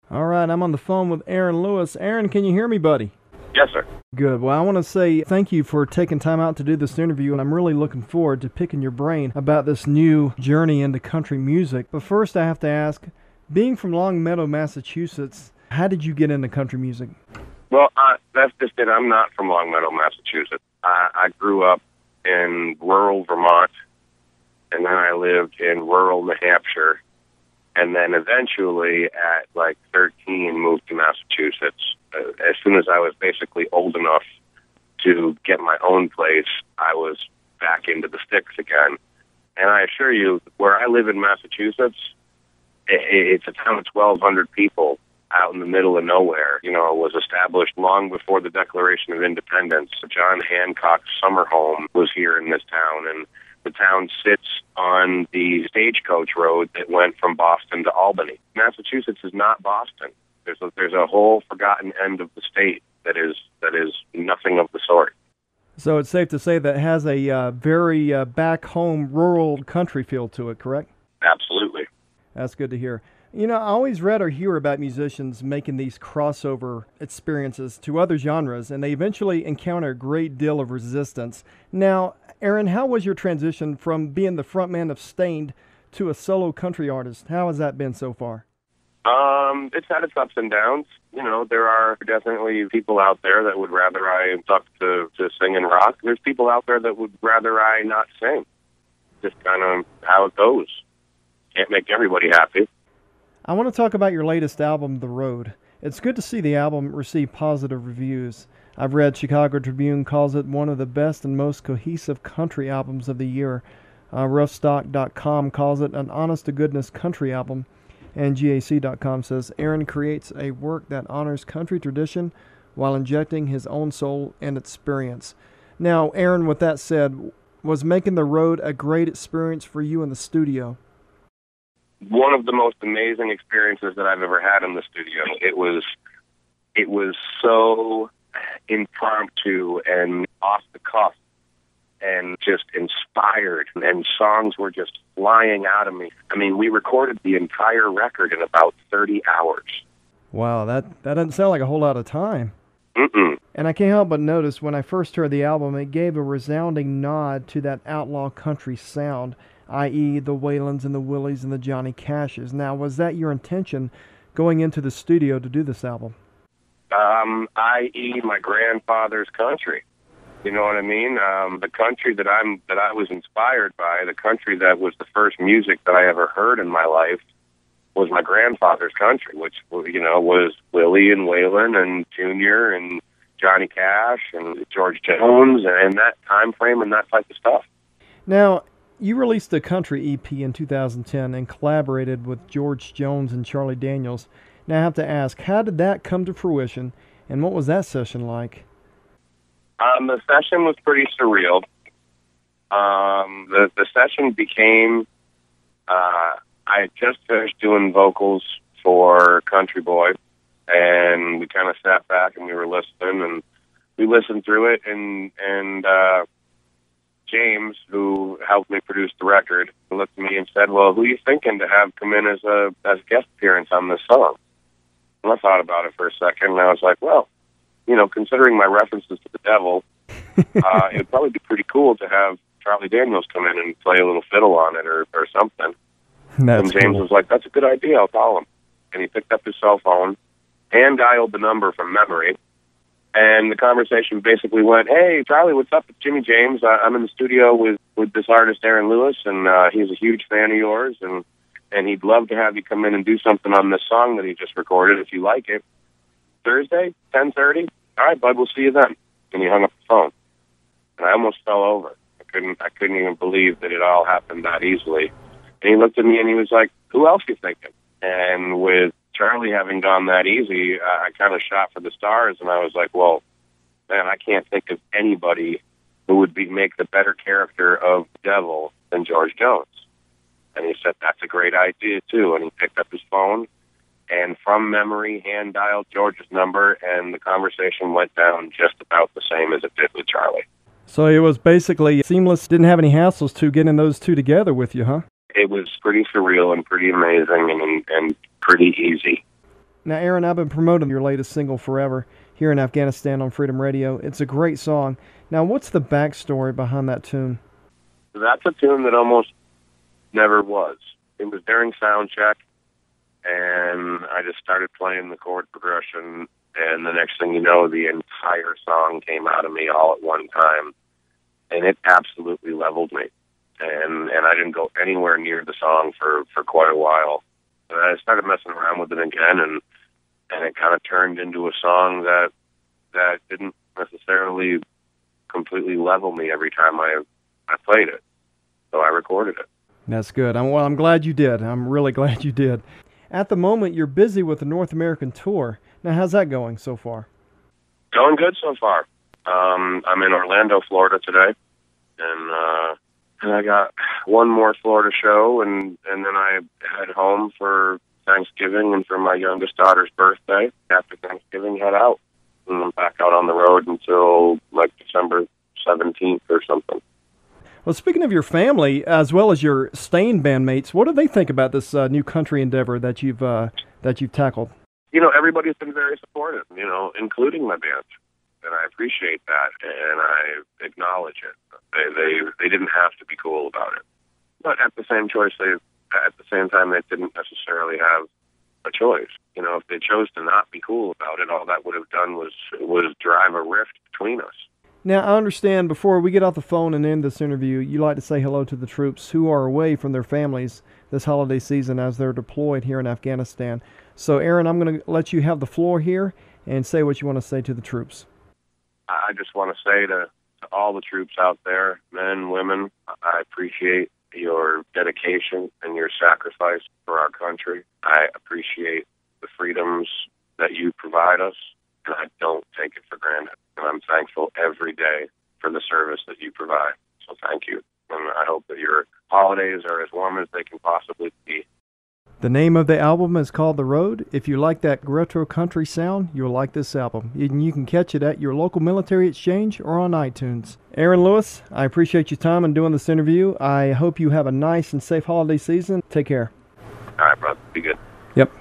All right, I'm on the phone with Aaron Lewis. Aaron, can you hear me, buddy? Yes, sir. Good. Well, I want to say thank you for taking time out to do this interview, and I'm really looking forward to picking your brain about this new journey into country music. But first, I have to ask, being from Longmeadow, Massachusetts, how did you get into country music? Well, that's just it. I'm not from Longmeadow, Massachusetts. I grew up in rural Vermont, and then I lived in rural New Hampshire, and then eventually at like 13 moved to Massachusetts. As soon as I was basically old enough to get my own place, I was back into the sticks again. And I assure you, where I live in Massachusetts, it's a town of 1,200 people out in the middle of nowhere. You know, it was established long before the Declaration of Independence. John Hancock's summer home was here in this town, and the town sits on the stagecoach road that went from Boston to Albany. Massachusetts is not Boston. There's a whole forgotten end of the state that is nothing of the sort. So it's safe to say that it has a very back-home rural country feel to it, correct? Absolutely. That's good to hear. You know, I always read or hear about musicians making these crossover experiences to other genres, and they eventually encounter a great deal of resistance. Now, Aaron, how was your transition from being the frontman of Stained to a solo country artist? How has that been so far? It's had its ups and downs. You know, there are definitely people out there that would rather I stuck to sing and rock. There's people out there that would rather I not sing. Just kind of how it goes. Can't make everybody happy. I want to talk about your latest album, The Road. It's good to see the album receive positive reviews. I've read Chicago Tribune calls it one of the best and most cohesive country albums of the year. Roughstock.com calls it an honest-to-goodness country album. And GAC.com says, Aaron creates a work that honors country tradition while injecting his own soul and experience. Now, Aaron, with that said, was making The Road a great experience for you in the studio? One of the most amazing experiences that I've ever had in the studio. It was so impromptu and off the cuff and just inspired, and songs were just flying out of me. I mean, we recorded the entire record in about 30 hours. Wow, that doesn't sound like a whole lot of time. Mm-mm. And I can't help but notice when I first heard the album, it gave a resounding nod to that outlaw country sound, i.e. the Whalens and the Willies and the Johnny Cashes. Now, was that your intention going into the studio to do this album? I.e. my grandfather's country. You know what I mean? The country that I was inspired by, the country that was the first music that I ever heard in my life, was my grandfather's country, which, you know, was Willie and Waylon and Junior and Johnny Cash and George Jones and that time frame and that type of stuff. Now, you released a country EP in 2010 and collaborated with George Jones and Charlie Daniels. Now I have to ask, how did that come to fruition, and what was that session like? The session was pretty surreal. The session became, I had just finished doing vocals for Country Boy, and we kind of sat back and we were listening, and we listened through it, and James, who helped me produce the record, looked at me and said, well, who are you thinking to have come in as a guest appearance on this song? And I thought about it for a second, and I was like, well, you know, considering my references to the devil, it would probably be pretty cool to have Charlie Daniels come in and play a little fiddle on it or something. That's and James cool. was like, that's a good idea, I'll call him. And he picked up his cell phone and dialed the number from memory. And the conversation basically went, hey, Charlie, what's up? It's Jimmy James. I'm in the studio with this artist, Aaron Lewis, and he's a huge fan of yours, and he'd love to have you come in and do something on this song that he just recorded, if you like it. Thursday, 10:30? All right, bud, we'll see you then. And he hung up the phone. And I almost fell over. I couldn't even believe that it all happened that easily. And he looked at me and he was like, who else you thinking? And with Charlie having gone that easy, I kind of shot for the stars, and I was like, well, man, I can't think of anybody who would make the better character of the devil than George Jones. And he said, that's a great idea, too. And he picked up his phone, and from memory, hand-dialed George's number, and the conversation went down just about the same as it did with Charlie. So it was basically seamless, didn't have any hassles to getting those two together with you, huh? It was pretty surreal and pretty amazing and pretty easy. Now, Aaron, I've been promoting your latest single, Forever, here in Afghanistan on Freedom Radio. It's a great song. Now, what's the backstory behind that tune? That's a tune that almost never was. It was during sound check, and I just started playing the chord progression, and the next thing you know, the entire song came out of me all at one time, and it absolutely leveled me. And I didn't go anywhere near the song for quite a while. And I started messing around with it again, and it kind of turned into a song that didn't necessarily completely level me every time I played it. So I recorded it. That's good. I'm glad you did. I'm really glad you did. At the moment, you're busy with the North American tour. Now, how's that going so far? Going good so far. I'm in Orlando, Florida today, and I got one more Florida show, and then I head home for Thanksgiving and for my youngest daughter's birthday. After Thanksgiving, head out. And I'm back out on the road until like December 17th or something. Well, speaking of your family, as well as your Stain bandmates, what do they think about this new country endeavor that you've tackled? You know, everybody's been very supportive, you know, including my band. And I appreciate that, and I acknowledge it. They didn't have to be cool about it. But at the same time, they didn't necessarily have a choice. You know, if they chose to not be cool about it, all that would have done was drive a rift between us. Now, I understand before we get off the phone and end this interview, you like to say hello to the troops who are away from their families this holiday season as they're deployed here in Afghanistan. So, Aaron, I'm going to let you have the floor here and say what you want to say to the troops. I just want to say to all the troops out there, men, women, I appreciate your dedication and your sacrifice for our country. I appreciate the freedoms that you provide us, and I don't take it for granted. And I'm thankful every day for the service that you provide. So thank you. And I hope that your holidays are as warm as they can possibly be. The name of the album is called The Road. If you like that retro country sound, you'll like this album. You can catch it at your local military exchange or on iTunes. Aaron Lewis, I appreciate your time in doing this interview. I hope you have a nice and safe holiday season. Take care. All right, brother. Be good. Yep.